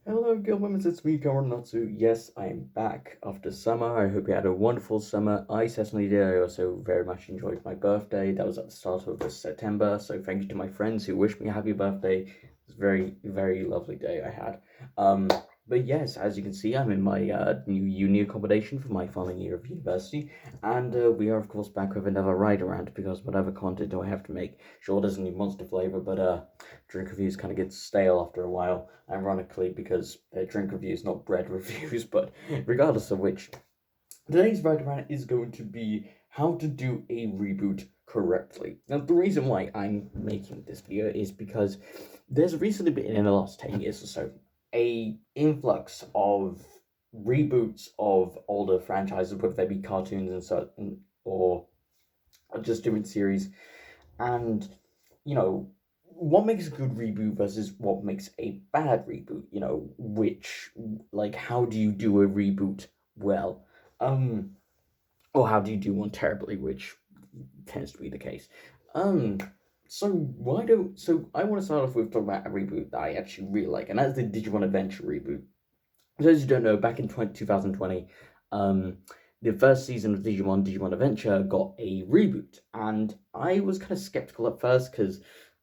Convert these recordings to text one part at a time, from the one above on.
Hello, Gilmans, it's me, Natsu. Yes, I am back after summer. I hope you had a wonderful summer. I certainly did. I also very much enjoyed my birthday. That was at the start of this September, so thank you to my friends who wished me a happy birthday. It was a very, very lovely day I had. Um, but yes, as you can see, I'm in my new uni accommodation for my final year of university, and we are, of course, back with another ride around because whatever content do I have to make? Sure, doesn't need monster flavor, but drink reviews kind of get stale after a while, ironically, because they're drink reviews, not bread reviews. But regardless of which, today's Right Around is going to be how to do a reboot correctly. Now, the reason why I'm making this video is because there's recently been, in the last 10 years or so, a influx of reboots of older franchises, whether they be cartoons and so, or just different series, and what makes a good reboot versus what makes a bad reboot, which, like, how do you do a reboot well, um or how do you do one terribly, which tends to be the case. um so I want to start off with talking about a reboot that I actually really like, and that's the Digimon Adventure reboot. For those who don't know, back in 2020, um, the first season of Digimon Adventure, got a reboot, and I was kind of skeptical at first because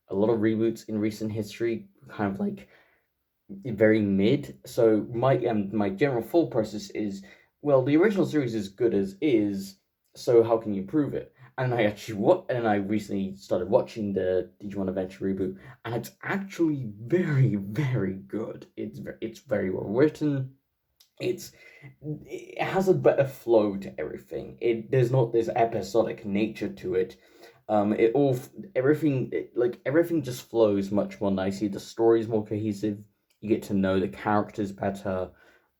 a lot of reboots in recent history kind of like very mid. So my general thought process is, well, the original series is good as is, so how can you prove it? And I recently started watching the Digimon Adventure reboot, and it's actually very, very good. It's very well written. it's it has a better flow to everything. There's not this episodic nature to it. It all everything like everything just flows much more nicely. The story is more cohesive. You get to know the characters better.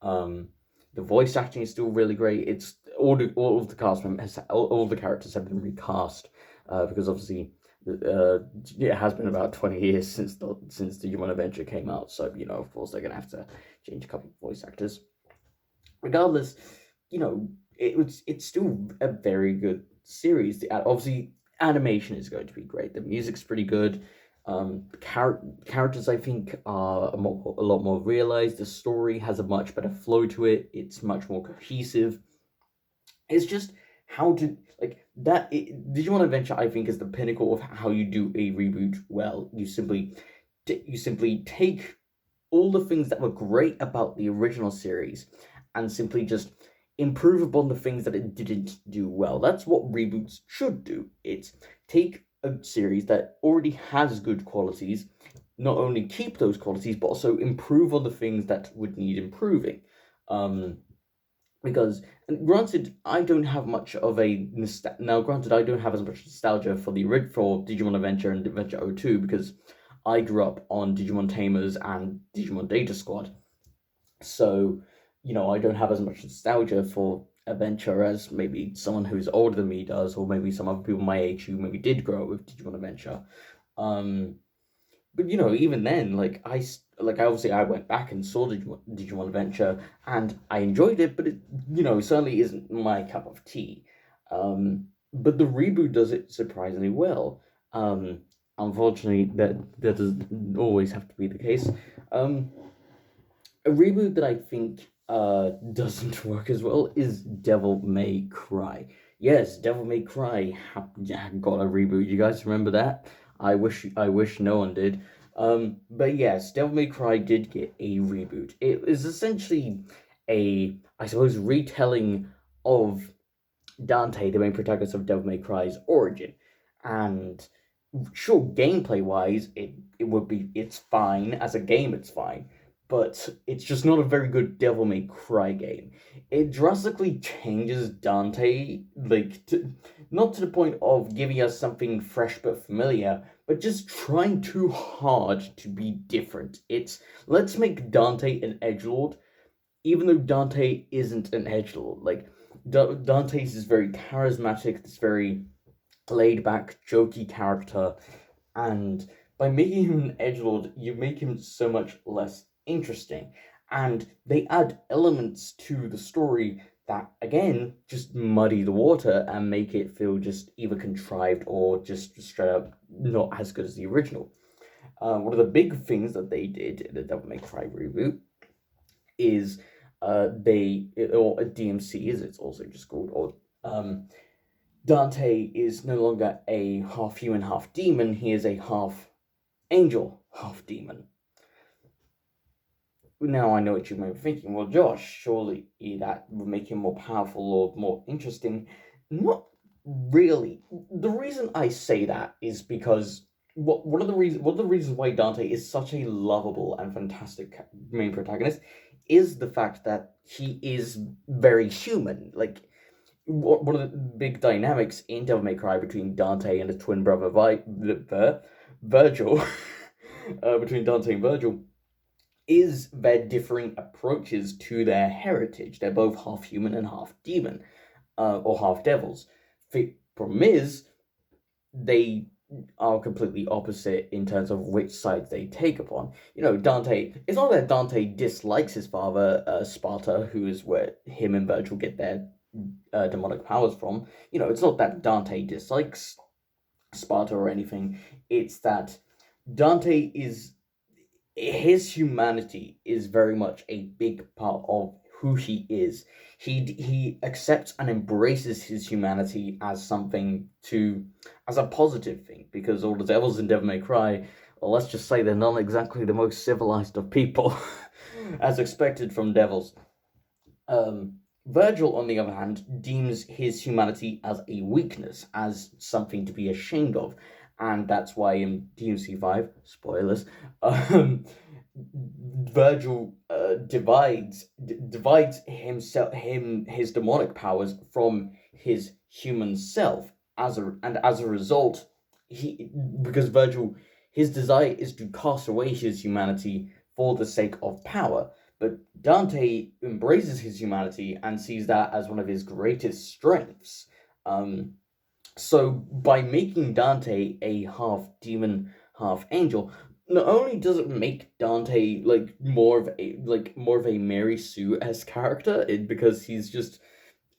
Um, the voice acting is still really great. It's all of the cast members, all the characters have been recast, because obviously it has been about 20 years since Digimon Adventure came out. So of course they're gonna have to change a couple of voice actors. Regardless, it's still a very good series. Obviously, animation is going to be great. The music's pretty good. Characters, I think, are a lot more realized. The story has a much better flow to it. It's much more cohesive. It's just how to like that. Digimon Adventure, I think, is the pinnacle of how you do a reboot well. You simply take all the things that were great about the original series and simply just improve upon the things that it didn't do well. That's what reboots should do. It's take a series that already has good qualities, not only keep those qualities, but also improve on the things that would need improving. Um, because and granted, I don't have much of a now. Granted, I don't have as much nostalgia for for Digimon Adventure and Adventure 02 because I grew up on Digimon Tamers and Digimon Data Squad. So, I don't have as much nostalgia for Adventure as maybe someone who's older than me does, or maybe some other people my age who maybe did grow up with Digimon Adventure. Um, but even then, I obviously I went back and saw Digimon Adventure, and I enjoyed it, but it certainly isn't my cup of tea. But the reboot does it surprisingly well. Unfortunately, that doesn't always have to be the case. Um, a reboot that I think doesn't work as well is Devil May Cry. Yes, Devil May Cry got a reboot. You guys remember that? I wish no one did. But yes, Devil May Cry did get a reboot. It is essentially I suppose, retelling of Dante, the main protagonist of Devil May Cry's origin. And sure, gameplay wise, it's fine. As a game, it's fine. But it's just not a very good Devil May Cry game. It drastically changes Dante, not to the point of giving us something fresh but familiar, but just trying too hard to be different. It's let's make Dante an edgelord, even though Dante isn't an edgelord. Like Dante's is very charismatic, this very laid back, jokey character, and by making him an edgelord, you make him so much less interesting. And they add elements to the story that again just muddy the water and make it feel just either contrived or just straight up not as good as the original. One of the big things that they did in the Devil May Cry reboot is or DMC as it's also just called, or Dante is no longer a half human, half demon. He is a half angel, half demon. Now I know what you may be thinking. Well, Josh, surely that would make him more powerful or more interesting. Not really. The reason I say that is because one of the reasons why Dante is such a lovable and fantastic main protagonist is the fact that he is very human. Like one of the big dynamics in Devil May Cry between Dante and his twin brother Virgil, between Dante and Virgil, is their differing approaches to their heritage. They're both half human and half demon, or half devils. The problem is, they are completely opposite in terms of which sides they take upon. Dante, it's not that Dante dislikes his father, Sparta, who is where him and Virgil get their demonic powers from. It's not that Dante dislikes Sparta or anything, it's that Dante is his humanity is very much a big part of who he is. He accepts and embraces his humanity as as a positive thing, because all the devils in Devil May Cry, well, let's just say they're not exactly the most civilized of people, as expected from devils. Virgil, on the other hand, deems his humanity as a weakness, as something to be ashamed of, and that's why in DMC5, spoilers, Virgil divides his demonic powers from his human self, as a result, because Virgil, his desire is to cast away his humanity for the sake of power. But Dante embraces his humanity and sees that as one of his greatest strengths. So by making Dante a half demon, half angel, not only does it make Dante more of a Mary Sue-esque character, because he's just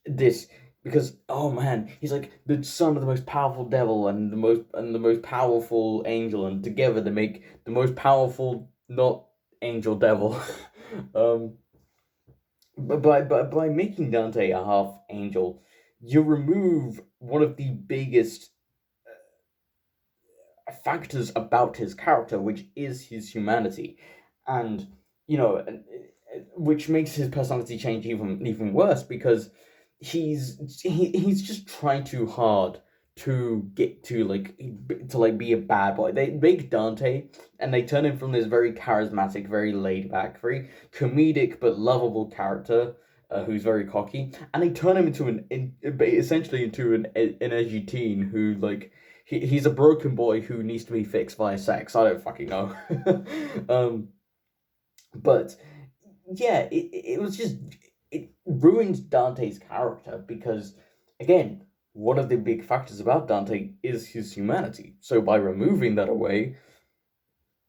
this because oh man, he's like the son of the most powerful devil and the most powerful angel, and together they make the most powerful not angel devil. um, but by making Dante a half angel, you remove one of the biggest factors about his character, which is his humanity, and which makes his personality change even worse, because he's just trying too hard to get to be a bad boy. They make Dante and they turn him from this very charismatic, very laid back, very comedic but lovable character, who's very cocky, and they turn him essentially into an edgy teen who he's a broken boy who needs to be fixed via sex. I don't fucking know. But yeah, it was just, it ruined Dante's character, because again, one of the big factors about Dante is his humanity. So by removing that away,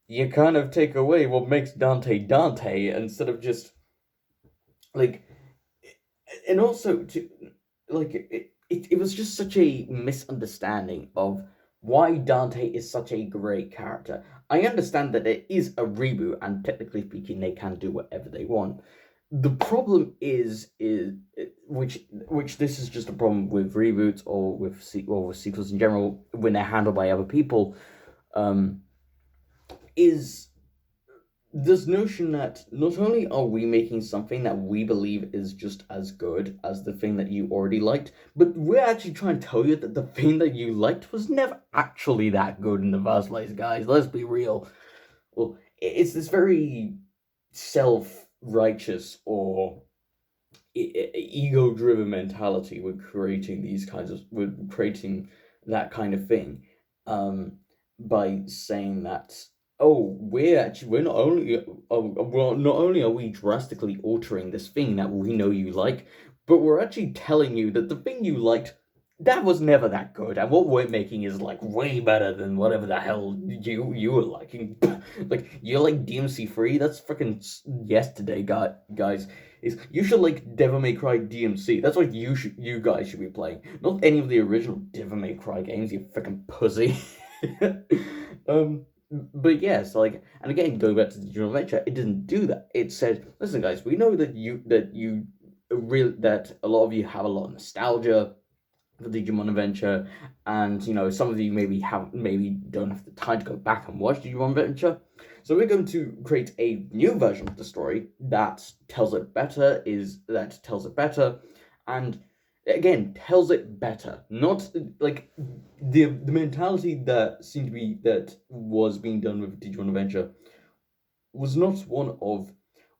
you kind of take away what makes Dante Dante, instead of just like, and also to it was just such a misunderstanding of why Dante is such a great character. I understand that it is a reboot, and technically speaking, they can do whatever they want. The problem is which this is just a problem with reboots or with sequels in general when they're handled by other people, is this notion that not only are we making something that we believe is just as good as the thing that you already liked, but we're actually trying to tell you that the thing that you liked was never actually that good in the first place, guys. Let's be real. Well, it's this very self-righteous or ego-driven mentality with creating that kind of thing, by saying that, oh, we're not only not only are we drastically altering this thing that we know you like, but we're actually telling you that the thing you liked, that was never that good, and what we're making is way better than whatever the hell you were liking. You like DMC3? That's freaking yesterday, guys. You should like Devil May Cry DMC. That's what you guys should be playing, not any of the original Devil May Cry games. You freaking pussy. but yes, like, and again, going back to the Digimon Adventure, it didn't do that. It said, "Listen, guys, we know that you real that a lot of you have a lot of nostalgia for Digimon Adventure, and some of you maybe don't have the time to go back and watch Digimon Adventure. So we're going to create a new version of the story that tells it better, and again tells it better. Not like the mentality that seemed to be that was being done with Digimon Adventure was not one of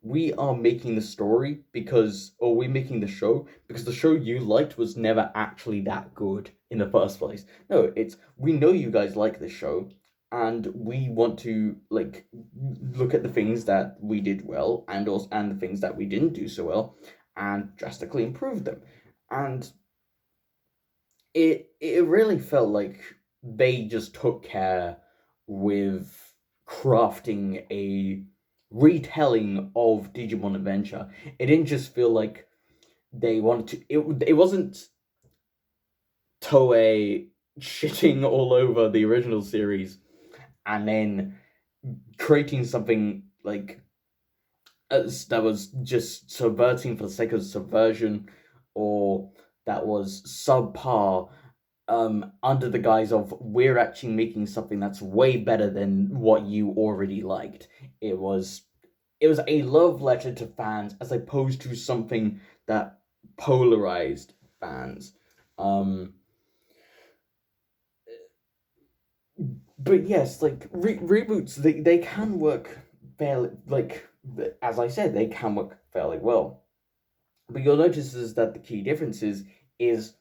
we are making the story because or we're making the show because the show you liked was never actually that good in the first place. No, it's we know you guys like this show and we want to like look at the things that we did well and the things that we didn't do so well and drastically improve them. And it really felt like they just took care with crafting a retelling of Digimon Adventure. It didn't just feel like they wanted to. It wasn't Toei shitting all over the original series and then creating something like that was just subverting for the sake of subversion, or that was subpar under the guise of we're actually making something that's way better than what you already liked. It was it was a love letter to fans as opposed to something that polarized fans. Um, but yes, like reboots, they can work fairly. Like as I said, they can work fairly well. But you'll notice is that the key difference is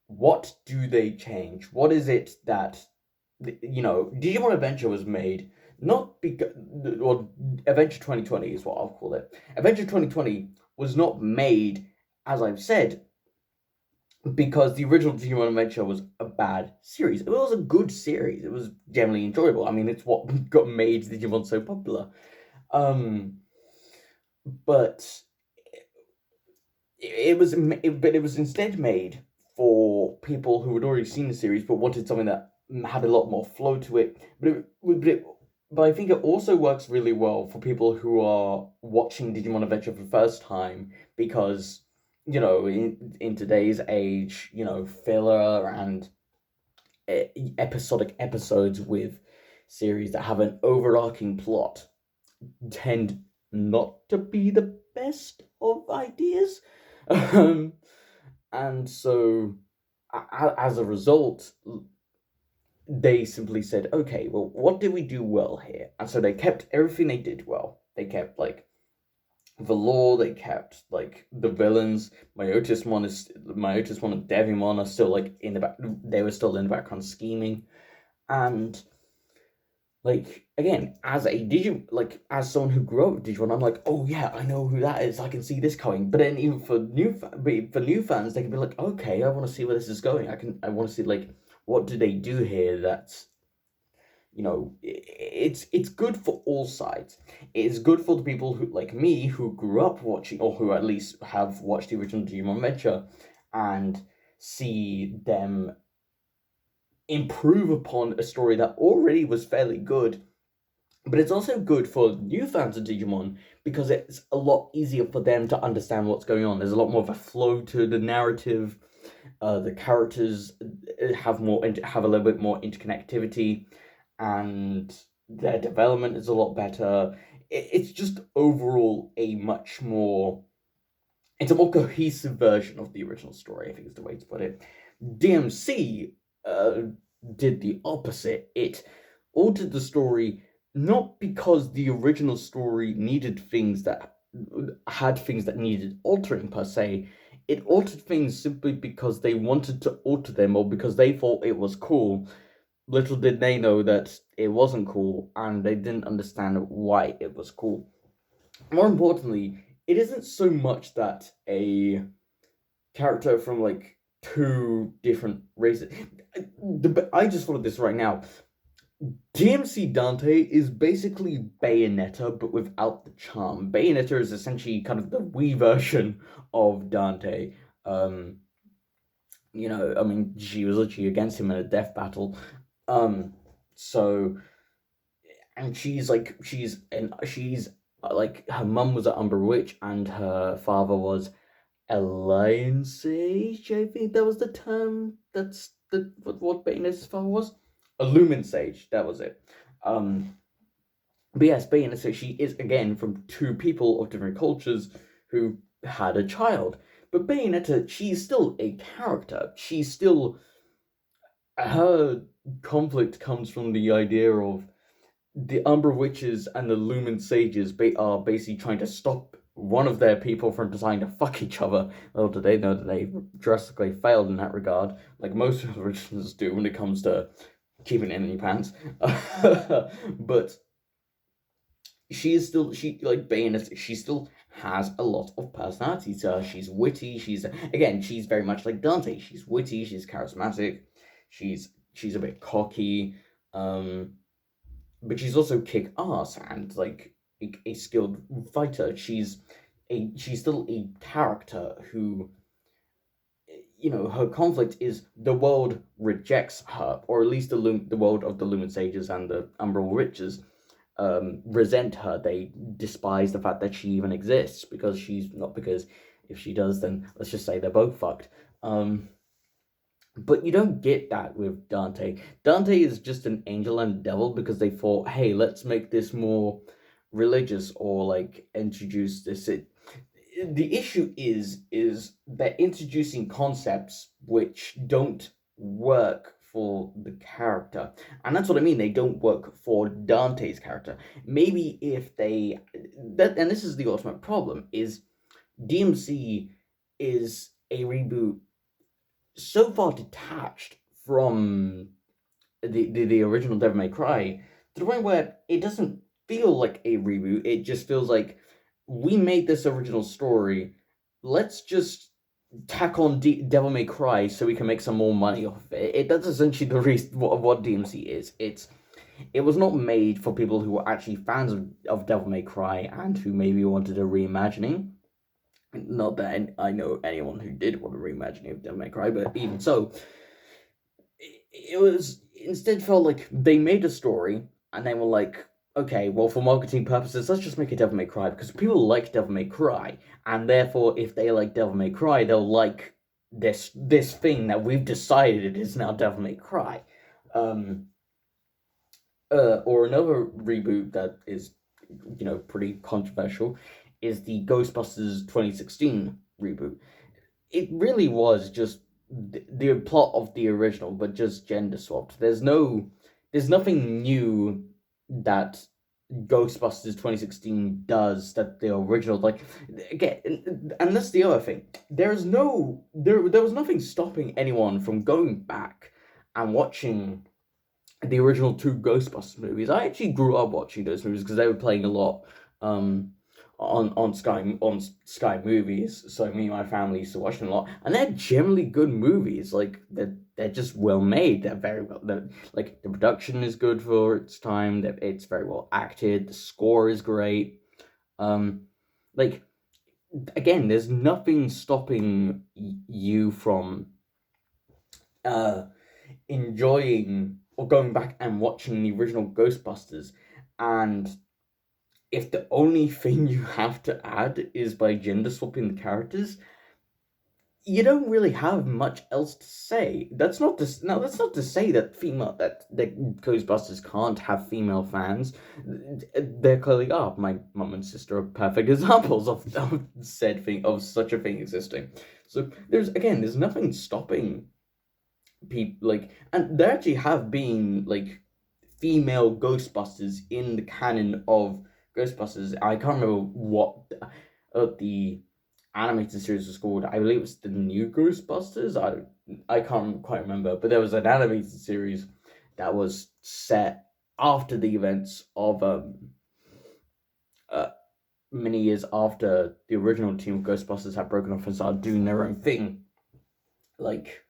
what do they change? What is it that Digimon Adventure was made not because well Adventure 2020 is what I'll call it. Adventure 2020 was not made, as I've said, because the original Digimon Adventure was a bad series. It was a good series. It was generally enjoyable. I mean, it's what got made Digimon so popular. Um, but it was instead made for people who had already seen the series but wanted something that had a lot more flow to it. But I think it also works really well for people who are watching Digimon Adventure for the first time because in today's age, filler and episodic episodes with series that have an overarching plot tend not to be the best of ideas. Um, and so, as a result, they simply said, okay, well, what did we do well here? And so they kept everything they did well. They kept, like, the lore, they kept, like, the villains. Myotismon and Devimon are still, like, in the back. They were still in the background scheming. And like again, as someone who grew up with Digimon, I'm like, oh yeah, I know who that is. I can see this coming. But then even for new fans, they can be like, okay, I want to see where this is going. I want to see like what do they do here that's it's good for all sides. It's good for the people who like me who grew up watching or who at least have watched the original Digimon Adventure and see them improve upon a story that already was fairly good. But it's also good for new fans of Digimon because it's a lot easier for them to understand what's going on. There's a lot more of a flow to the narrative. The characters have a little bit more interconnectivity, and their development is a lot better. It's just overall it's a more cohesive version of the original story, I think is the way to put it. DMC uh, did the opposite. It altered the story not because the original story needed things that had things that needed altering per se. It altered things simply because they wanted to alter them or because they thought it was cool. Little did they know that it wasn't cool and they didn't understand why it was cool. More importantly, it isn't so much that a character from like two different races. I just thought of this right now. DMC Dante is basically Bayonetta, but without the charm. Bayonetta is essentially kind of the Wii version of Dante. Um, I mean, she was literally against him in a death battle. Um, so and she's like her mum was an Umber Witch and her father was a lion sage. I think that was the term. That's what Bayonetta's father was. A lumen sage. That was it. Um, but yes, Bayonetta, she is again from two people of different cultures who had a child. But Bayonetta, she's still a character. She's still her conflict comes from the idea of the Umbra Witches and the Lumen Sages are basically trying to stop one of their people from deciding to fuck each other. Little do they know that they drastically failed in that regard, like most religions do when it comes to keeping it in your pants. But she is still she like Bayonetta. She still has a lot of personality to her. She's witty. She's very much like Dante. She's witty. She's charismatic. She's a bit cocky. Um, but she's also kick ass and like a skilled fighter. She's still a character who, her conflict is the world rejects her, or at least the world of the Lumen Sages and the Umbral Witches resent her. They despise the fact that she even exists because she's not. Because if she does, then let's just say they're both fucked. But you don't get that with Dante. Dante is just an angel and devil because they thought, hey, let's make this more religious or like introduce this. The issue is they're introducing concepts which don't work for the character. And that's what I mean, they don't work for Dante's character. Maybe if they and this is the ultimate problem, is DMC is a reboot so far detached from the original Devil May Cry to the point where it doesn't feel like a reboot. It just feels like we made this original story. Let's just tack on Devil May Cry so we can make some more money off of it. That's essentially the reason what DMC is. It was not made for people who were actually fans of Devil May Cry and who maybe wanted a reimagining. Not that I know anyone who did want a reimagining of Devil May Cry, but even so, it was instead felt like they made a story and they were like, okay, well, for marketing purposes, let's just make a Devil May Cry because people like Devil May Cry, and therefore, if they like Devil May Cry, they'll like this thing that we've decided is now Devil May Cry. Or another reboot that is, pretty controversial is the Ghostbusters 2016 reboot. It really was just the plot of the original, but just gender swapped. There's nothing new that Ghostbusters 2016 does that the original, like, again, and that's the other thing. There was nothing stopping anyone from going back and watching the original two Ghostbusters movies. I actually grew up watching those movies because they were playing a lot on Sky Movies. So me and my family used to watch them a lot, and they're generally good movies. Like they're just well made. They're very well. Like the production is good for its time. It's very well acted. The score is great. Like again, there's nothing stopping you from enjoying or going back and watching the original Ghostbusters, and if the only thing you have to add is by gender swapping the characters, you don't really have much else to say. That's not to say that Ghostbusters can't have female fans. There clearly are. My mum and sister are perfect examples of said thing, of such a thing existing. So there's nothing stopping people, like, and there actually have been like female Ghostbusters in the canon of Ghostbusters. I can't remember what the animated series was called. I believe it's the New Ghostbusters. I can't quite remember, but there was an animated series that was set after the events of many years after the original team of Ghostbusters had broken off and started doing their own thing. Like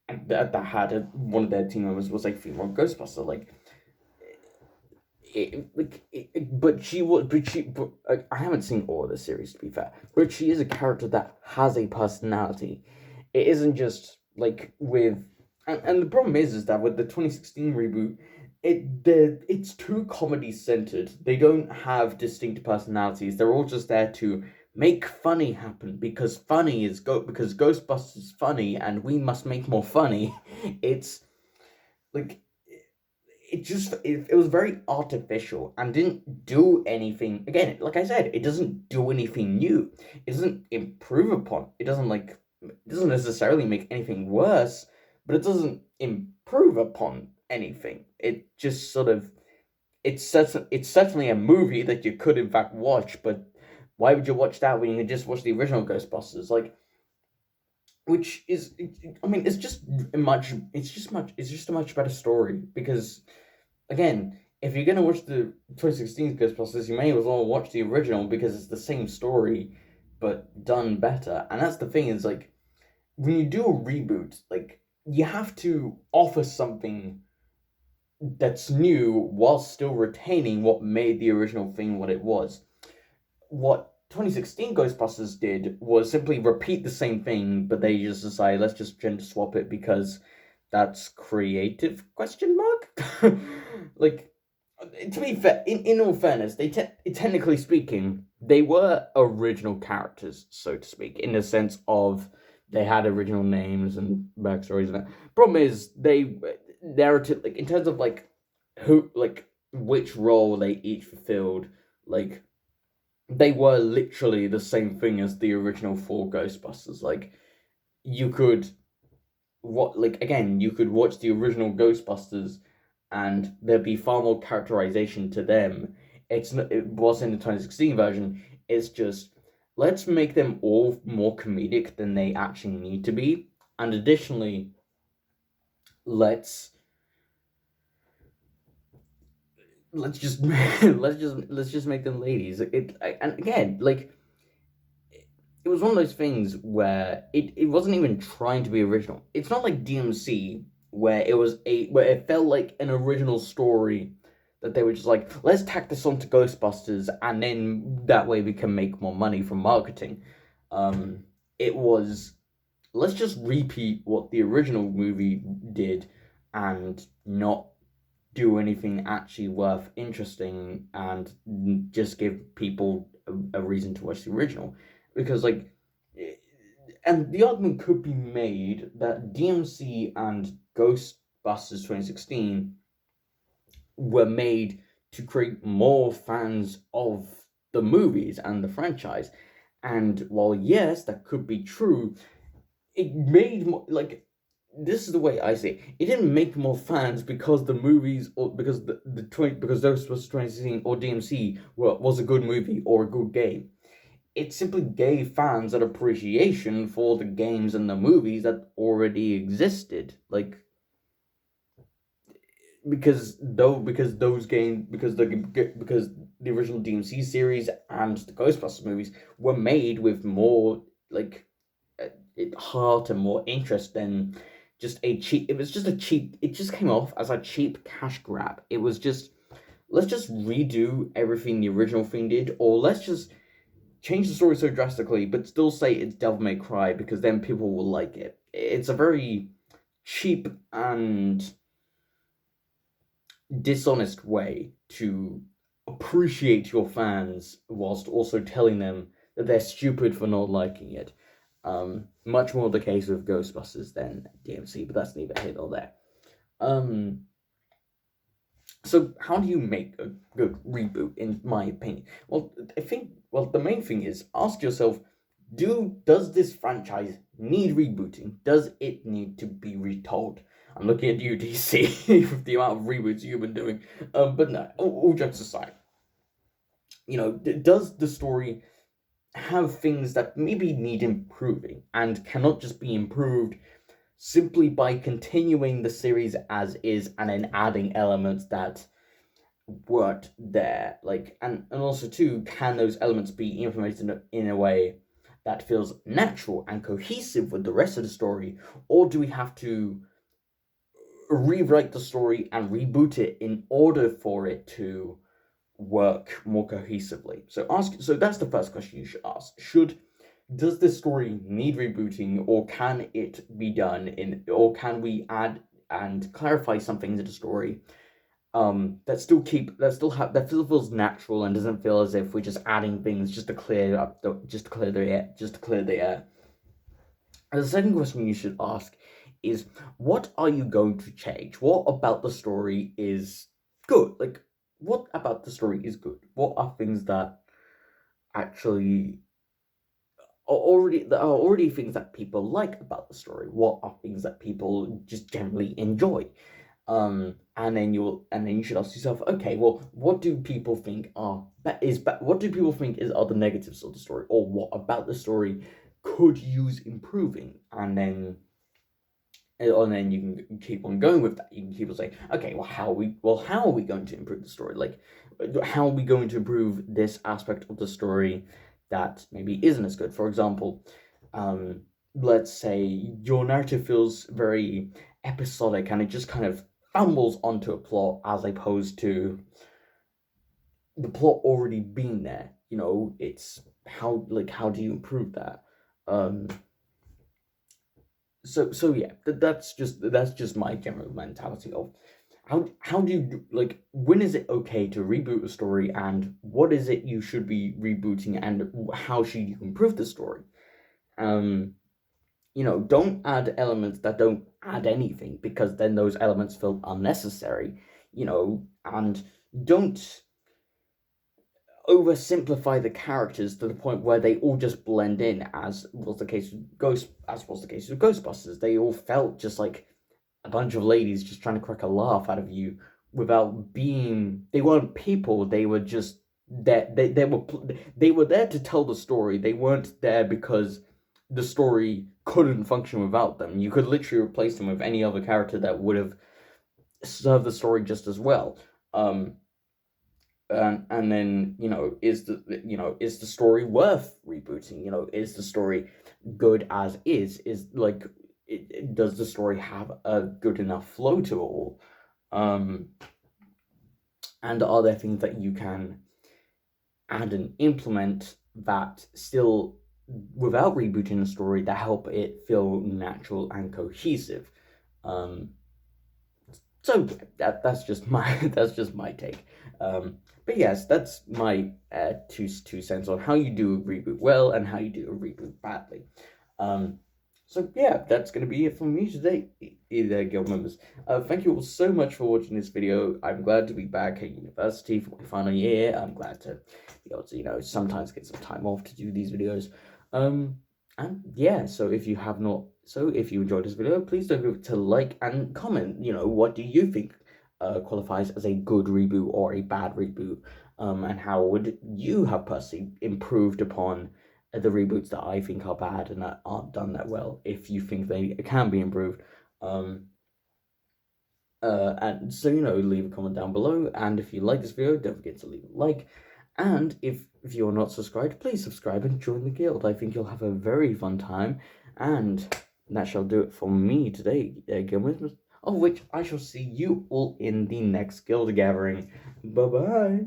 that had one of their team members was like female Ghostbuster. Like I haven't seen all of the series, to be fair, but she is a character that has a personality. It isn't just like with, and the problem is that with the 2016 reboot, it's too comedy centered. They don't have distinct personalities. They're all just there to make funny happen because because Ghostbusters is funny and we must make more funny. It's like it was very artificial and didn't do anything. Again, like I said, it doesn't do anything new. It doesn't improve upon. It doesn't necessarily make anything worse, but it doesn't improve upon anything. It just sort of it's certainly a movie that you could in fact watch, but why would you watch that when you can just watch the original Ghostbusters? Like, which is, I mean, it's just a much better story because again, if you're gonna watch the 2016 Ghostbusters, you may as well watch the original because it's the same story, but done better. And that's the thing is like when you do a reboot, like you have to offer something that's new while still retaining what made the original thing what it was. What 2016 Ghostbusters did was simply repeat the same thing, but they just decided let's just gender swap it because that's creative question mark. Like to be fair, in all fairness, technically speaking, they were original characters, so to speak, in the sense of they had original names and backstories and that. Problem is, they narrative like in terms of like who like which role they each fulfilled, like they were literally the same thing as the original four Ghostbusters. Like you could what like again you could watch the original Ghostbusters and there'd be far more characterization to them. It was in the 2016 version. It's just let's make them all more comedic than they actually need to be, and additionally, let's let's just make them ladies. And again like it was one of those things where it wasn't even trying to be original. It's not like DMC where it felt like an original story that they were just like, let's tack this on to Ghostbusters and then that way we can make more money from marketing. It was let's just repeat what the original movie did and not do anything actually worth interesting and just give people a reason to watch the original because like and the argument could be made that DMC and Ghostbusters 2016 were made to create more fans of the movies and the franchise. And while yes, that could be true, it made more like this is the way I see it. It didn't make more fans because the movies or because the 20 because Ghostbusters 2016 or DMC was a good movie or a good game. It simply gave fans an appreciation for the games and the movies that already existed. Like because those games because the original DMC series and the Ghostbusters movies were made with more like heart and more interest than just a cheap. It was just a cheap. It just came off as a cheap cash grab. It was just let's just redo everything the original thing did, or let's just change the story so drastically, but still say it's Devil May Cry because then people will like it. It's a very cheap and dishonest way to appreciate your fans whilst also telling them that they're stupid for not liking it. Much more the case with Ghostbusters than DMC, but that's neither here nor there. So how do you make a good reboot, in my opinion? Well, I think the main thing is ask yourself, does this franchise need rebooting? Does it need to be retold? I'm looking at you, DC, with the amount of reboots you've been doing. But no, all jokes aside, does the story have things that maybe need improving and cannot just be improved simply by continuing the series as is and then adding elements that weren't there? Like, and also too, can those elements be implemented in a way that feels natural and cohesive with the rest of the story, or do we have to rewrite the story and reboot it in order for it to work more cohesively? So that's the first question you should ask. Does this story need rebooting, or can it be done or can we add and clarify some things in the story that still feels natural and doesn't feel as if we're just adding things just to clear up just to clear the air, And the second question you should ask is, what are you going to change? What about the story is good? Like, what about the story is good? What are things that actually are already things that people like about the story? What are things that people just generally enjoy? And then you should ask yourself, okay, well, what do people think what do people think are the negatives of the story, or what about the story could use improving? And then you can keep on going with that. You can keep on saying, okay, well, how are we going to improve the story? Like, how are we going to improve this aspect of the story that maybe isn't as good? For example, um, let's say your narrative feels very episodic and it just kind of fumbles onto a plot as opposed to the plot already being there. It's how do you improve that? Um, so yeah, that's just my general mentality of how do you when is it okay to reboot a story, and what is it you should be rebooting, and how should you improve the story? um don't add elements that don't add anything, because then those elements feel unnecessary. And don't oversimplify the characters to the point where they all just blend in, as was the case with Ghostbusters. They all felt just like a bunch of ladies just trying to crack a laugh out of you without being. They weren't people. They were just there. They were there to tell the story. They weren't there because the story couldn't function without them. You could literally replace them with any other character that would have served the story just as well. Um, and then is the story worth rebooting? Is the story good as is like does the story have a good enough flow to it all? um and are there things that you can add and implement that still, without rebooting the story, that help it feel natural and cohesive? um so that's just my that's just my take. But yes, that's my two cents on how you do a reboot well and how you do a reboot badly. Um, so yeah, that's gonna be it from me today, guild members. Thank you all so much for watching this video. I'm glad to be back at university for my final year. I'm glad to be able to sometimes get some time off to do these videos. And yeah, so if you enjoyed this video, please don't forget to like and comment. What do you think qualifies as a good reboot or a bad reboot? And how would you have personally improved upon the reboots that I think are bad and that aren't done that well, if you think they can be improved? And so, leave a comment down below. And if you like this video, don't forget to leave a like. And if you're not subscribed, please subscribe and join the guild. I think you'll have a very fun time. And that shall do it for me today, guild members, of which I shall see you all in the next guild gathering. Bye-bye.